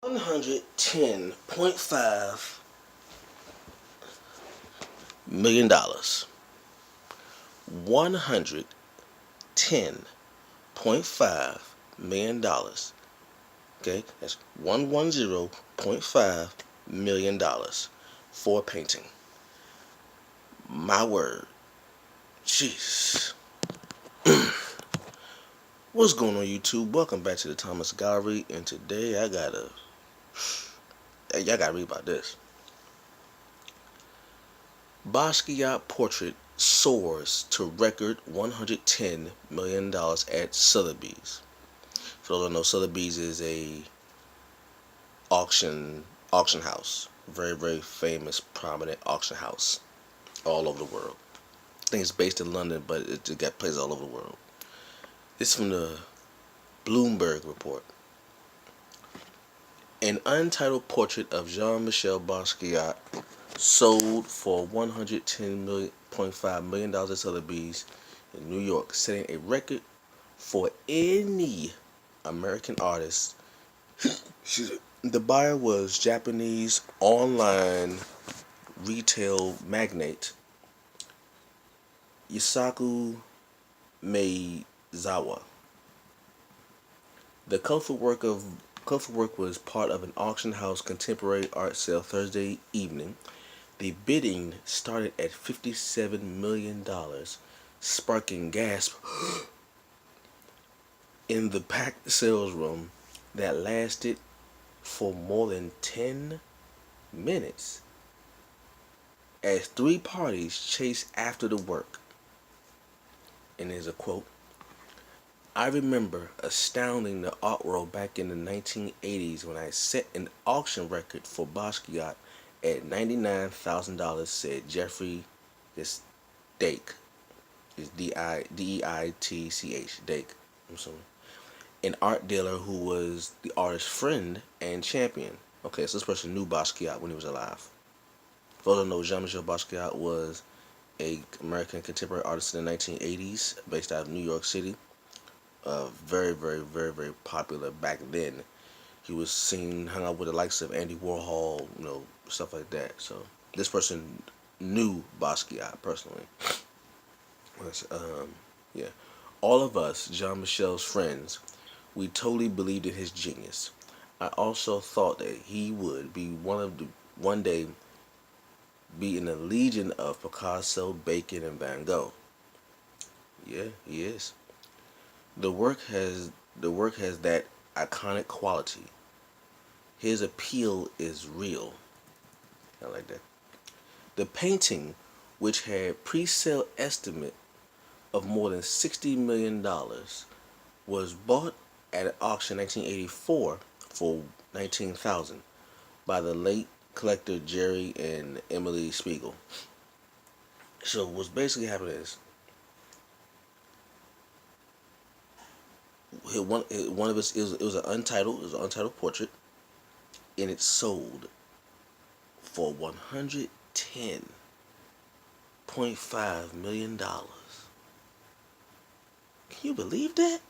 $110.5 million. $110.5 million. Okay, that's $110.5 million for a painting. My word. Jeez. What's going on, YouTube? Welcome back to the Thomas Gallery, and today y'all gotta read about this. Basquiat portrait soars to record $110 million at Sotheby'S. For those who don't know, Sotheby'S is a auction house. Very famous, prominent auction house all over the world. I think it's based in London, but it got places all over the world. This is from the Bloomberg report. An untitled portrait of Jean-Michel Basquiat sold for $110.5 million at Sotheby'S in New York, setting a record for any American artist. The buyer was Japanese online retail magnate Yusaku Maezawa. The colorful work was part of an auction house contemporary art sale Thursday evening. The bidding started at $57 million, sparking gasps in the packed sales room that lasted for more than 10 minutes as three parties chased after the work. And there's a quote: "I remember astounding the art world back in the 1980s when I set an auction record for Basquiat at $99,000, said Jeffrey Deitch, is Deitch, Deitch, I'm sorry, an art dealer who was the artist's friend and champion." Okay, so this person knew Basquiat when he was alive. For those who know, Jean-Michel Basquiat was an American contemporary artist in the 1980s, based out of New York City. Very popular back then. He was seen, hung out with the likes of Andy Warhol, stuff like that. So this person knew Basquiat personally. Yeah. All of us, Jean-Michel's friends, we totally believed in his genius. I also thought that he would be one day be in the legion of Picasso, Bacon, and Van Gogh. Yeah, he is. The work has that iconic quality. His appeal is real. I like that. The painting, which had pre-sale estimate of more than $60 million, was bought at an auction in 1984 for $19,000 by the late collector Jerry and Emily Spiegel. So what's basically happening is, one of his, it was an untitled portrait, and it sold for $110.5 million. Can you believe that?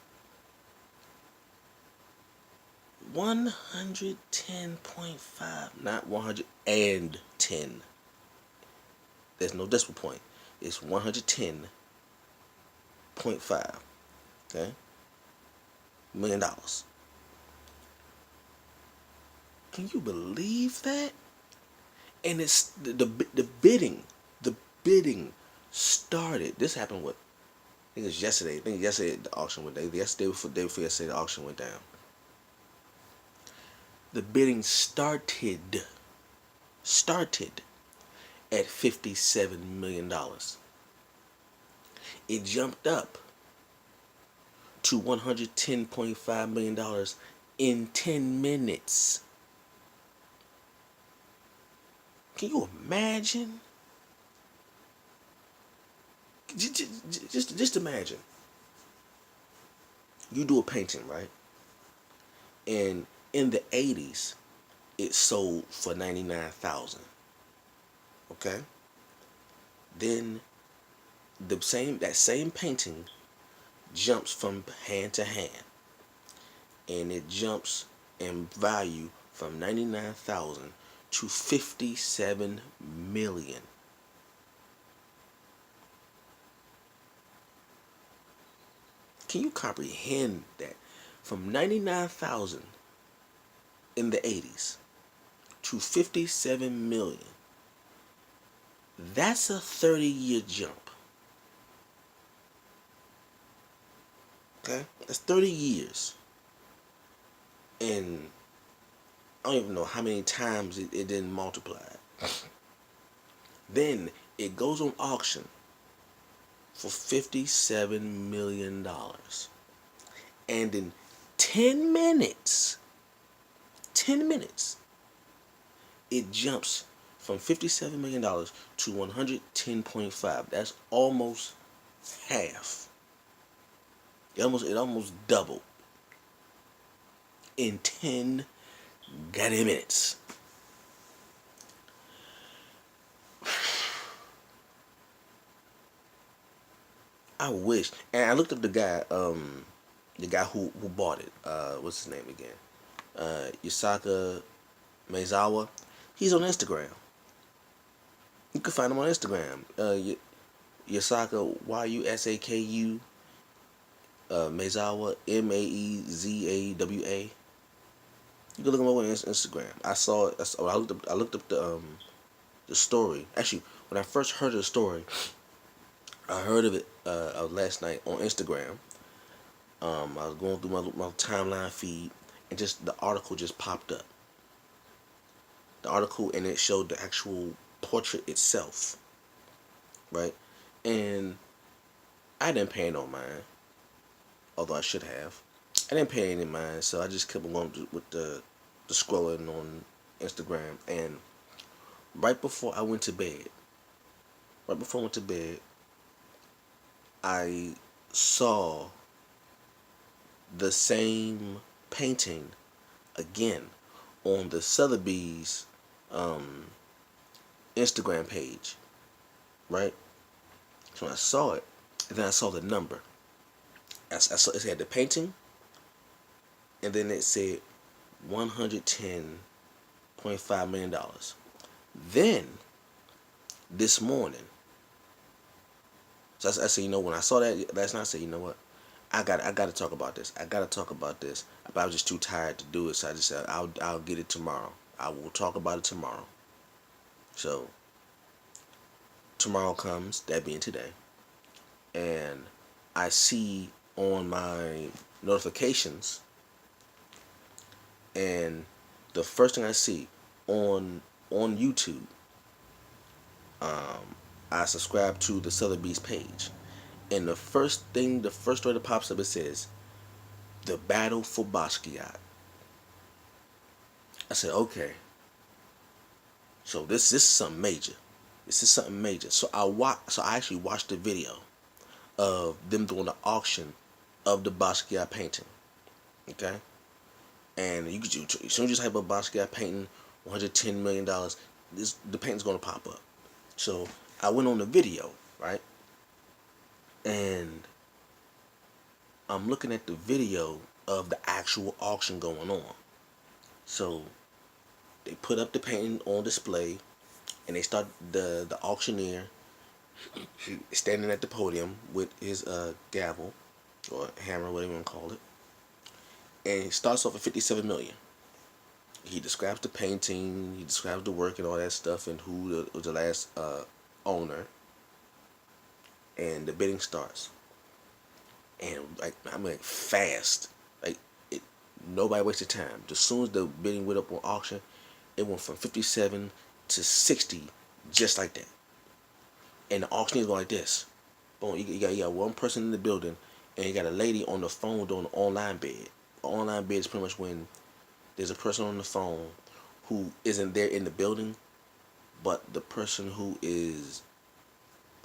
110.5, not 110. There's no decimal point. It's 110.5. Okay? $1 million. Can you believe that? And it's the bidding. The bidding started. This happened I think it was yesterday. I think yesterday the auction went down. Day before yesterday the auction went down. The bidding started at $57 million. It jumped up to $110.5 million in 10 minutes. Can you imagine? Just imagine. You do a painting, right? And in the 80s, it sold for $99,000. Okay? Then that same painting jumps from hand to hand, and it jumps in value from 99,000 to 57 million. Can you comprehend that? From 99,000 in the 80s to 57 million. That's a 30-year jump. Okay? That's 30 years. And I don't even know how many times it didn't multiply. Then it goes on auction for $57 million. And in 10 minutes, 10 minutes, it jumps from $57 million to 110.5. That's almost half. It almost doubled in 10 goddamn minutes. I wish. And I looked up the guy who bought it. What's his name again? Yusaka Maezawa. He's on Instagram. You can find him on Instagram. Yusaka Yusaku Maezawa Maezawa. You can look him up on Instagram. I looked up the story. Actually, when I first heard of the story, I heard of it last night on Instagram. I was going through my timeline feed, and just the article just popped up. The article, and it showed the actual portrait itself, right? And I didn't pay no mind, although I should have. I didn't pay any mind, so I just kept going with the scrolling on Instagram. And right before I went to bed, I saw the same painting again on the Sotheby'S Instagram page, right? So I saw it, and then I saw the number. I saw it had the painting, and then it said $110.5 million. Then this morning, so I said, when I saw that last night, I said, you know what? I got to talk about this. But I was just too tired to do it, so I just said, I'll get it tomorrow. I will talk about it tomorrow. So tomorrow comes, that being today, and I see on my notifications, and the first thing I see on YouTube, I subscribe to the Sotheby'S page, and the first story that pops up, it says, "The Battle for Basquiat." I said, okay, so this is something major. So I actually watched the video of them doing the auction of the Basquiat painting. Okay, and as soon as you type up Basquiat painting, $110 million, the painting's gonna pop up. So I went on the video, right? And I'm looking at the video of the actual auction going on. So they put up the painting on display, and they start the auctioneer standing at the podium with his gavel or hammer, whatever you want to call it, and he starts off at 57 million. He describes the painting, he describes the work and all that stuff, and who was the last owner, and the bidding starts. And fast, nobody wasted time. As soon as the bidding went up on auction, it went from 57 to 60, just like that. And the auctioneer's going like this. Boom, you got one person in the building, and you got a lady on the phone doing an online bid. An online bid is pretty much when there's a person on the phone who isn't there in the building, but the person who is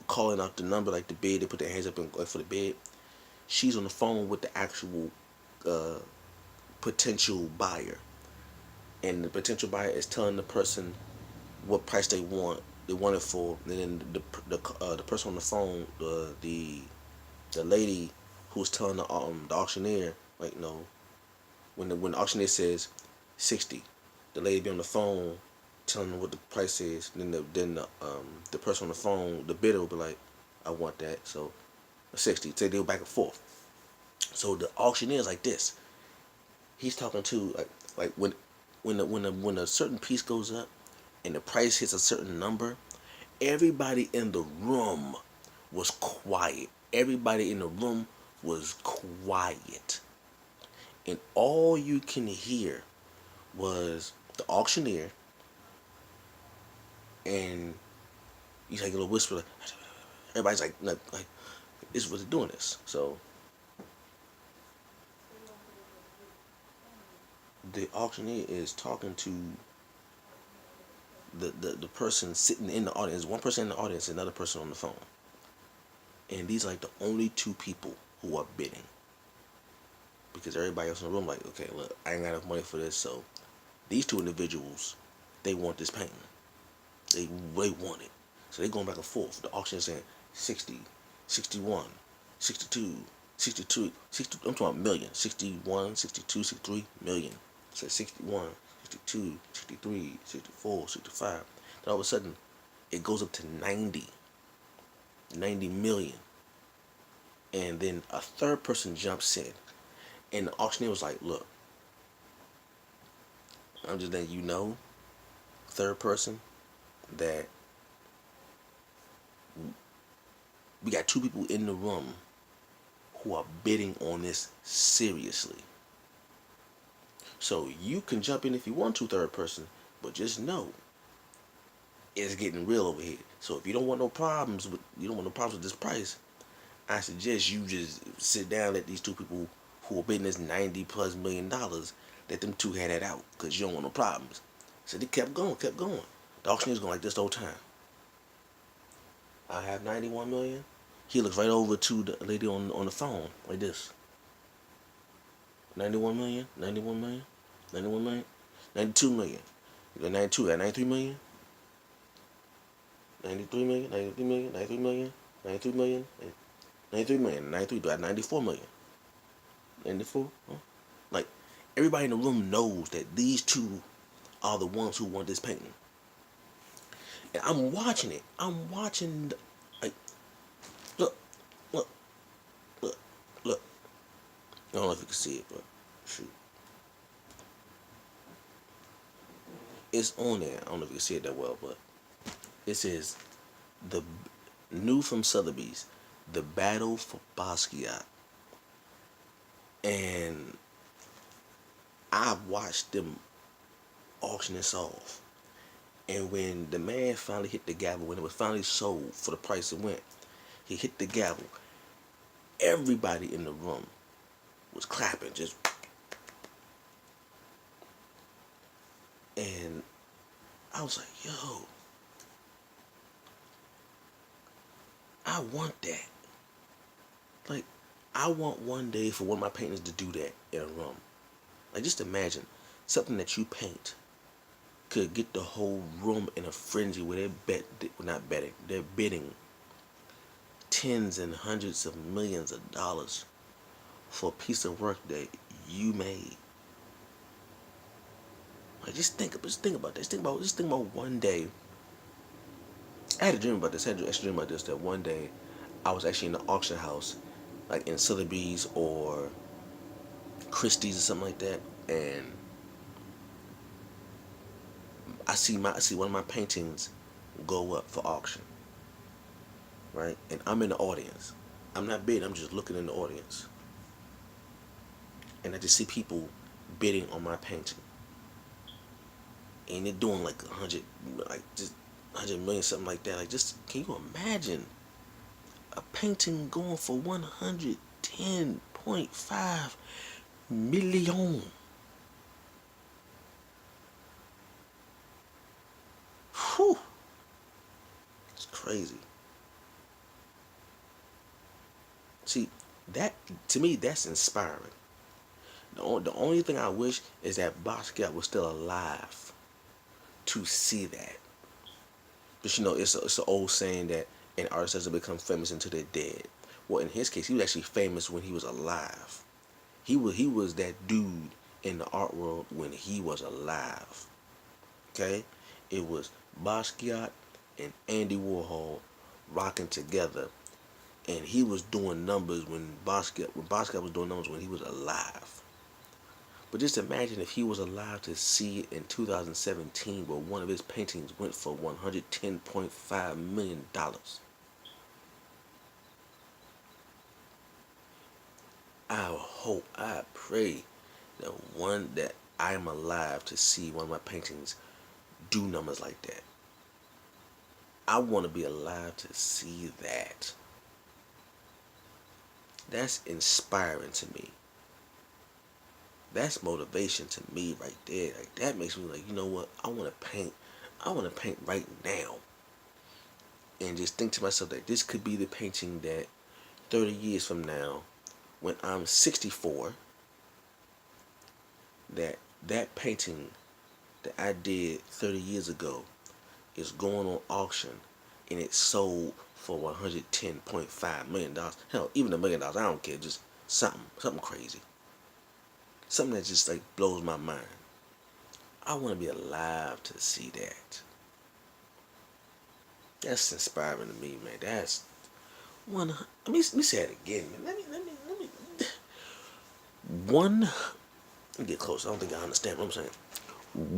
calling out the number, like the bid, they put their hands up for the bid. She's on the phone with the actual potential buyer, and the potential buyer is telling the person what price they want it for. And then the person on the phone, the lady who's telling the auctioneer, when the auctioneer says 60, the lady be on the phone telling them what the price is. Then the person on the phone, the bidder will be like, I want that. So 60. Say they go back and forth. So the auctioneer is like this. He's talking to like when a certain piece goes up and the price hits a certain number, everybody in the room was quiet. Everybody in the room was quiet. And all you can hear was the auctioneer, and he's like a little whisper. Like, everybody's like, this is what they're doing this. So the auctioneer is talking to the person sitting in the audience. One person in the audience, another person on the phone. And these are like the only two people who are bidding. Because everybody else in the room like, okay, look, I ain't got enough money for this, so these two individuals, they want this painting. They want it. So they going back and forth. The auction is saying 60, 61, 62, 62, 60, I'm talking about million. 61, 62, 63 million. So 61, 62, 63, 64, 65. Then all of a sudden, it goes up to 90 million. And then a third person jumps in. And the auctioneer was like, look, I'm just letting you know, third person, that we got two people in the room who are bidding on this seriously. So you can jump in if you want to, third person, but just know it's getting real over here. So if you don't want no problems with this price, I suggest you just sit down, let these two people who are bidding this $90+ million, let them two have that out, because you don't want no problems. So they kept going. The auctioneer's going like this the whole time. I have 91 million. He looks right over to the lady on the phone like this. 91 million, 91 million, 91 million, 92 million. You got 92, got 93 million, 93 million, 93 million, 93 million, 93 million, 93 million, 93, got 94 million. 94? Huh? Like, everybody in the room knows that these two are the ones who want this painting. And I'm watching it. I'm watching, like, look, look, look, look. I don't know if you can see it, but shoot. It's on there. I don't know if you can see it that well, but it says, the new from Sotheby'S, the battle for Basquiat. And I watched them auction this off. And when the man finally hit the gavel, when it was finally sold for the price it went, he hit the gavel. Everybody in the room was clapping, just. And I was like, yo, I want that. Like, I want one day for one of my paintings to do that in a room. Like, just imagine something that you paint could get the whole room in a frenzy where they're bidding tens and hundreds of millions of dollars for a piece of work that you made. Like, just think about this. Just think about one day. I had a dream about this. That one day I was actually in the auction house, like in Sotheby'S or Christie's or something like that, and I see one of my paintings go up for auction, right? And I'm in the audience. I'm not bidding. I'm just looking in the audience, and I just see people bidding on my painting, and they're doing like 100, like just 100 million, something like that. Like, just can you imagine a painting going for 110.5 million? Whew. It's crazy. See, that, to me, that's inspiring. The only thing I wish is that Basquiat was still alive to see that. But you know, it's an old saying that an artist doesn't become famous until they're dead. Well, in his case, he was actually famous when he was alive. He was that dude in the art world when he was alive. Okay, it was Basquiat and Andy Warhol rocking together, and he was doing numbers when Basquiat was doing numbers when he was alive. But just imagine if he was alive to see it in 2017, where one of his paintings went for $110.5 million. I pray that I am alive to see one of my paintings do numbers like that. I want to be alive to see that. That's inspiring to me. That's motivation to me right there. Like that makes me like, you know what? I want to paint. I want to paint right now. And just think to myself that this could be the painting that 30 years from now, when I'm 64, that painting that I did 30 years ago is going on auction, and it sold for $110.5 million. Hell, even $1 million, I don't care. Just something crazy, something that just like blows my mind. I want to be alive to see that. That's inspiring to me, man. That's one. Let me say it again, man. One. Let me get close. I don't think I understand what I'm saying.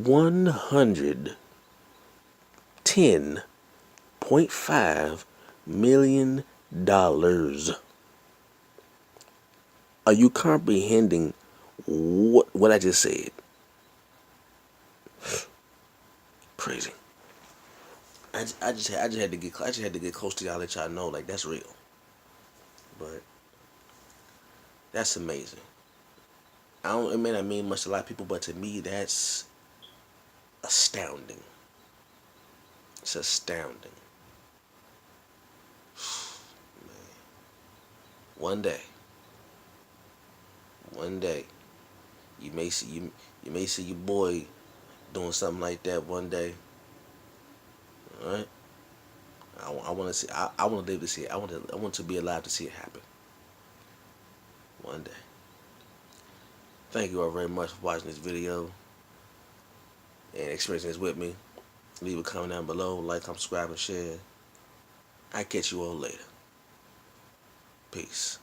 $110.5 million. Are you comprehending what I just said? Crazy. I just had to get close to y'all, let y'all know like that's real. But that's amazing. It may not mean much to a lot of people, but to me that's astounding. It's astounding. One day, one day, you may see your boy doing something like that one day. All right. I want to see. I want to live to see it. I want to be alive to see it happen. One day. Thank you all very much for watching this video and experiencing this with me. Leave a comment down below, like, comment, subscribe, and share. I catch you all later. Peace.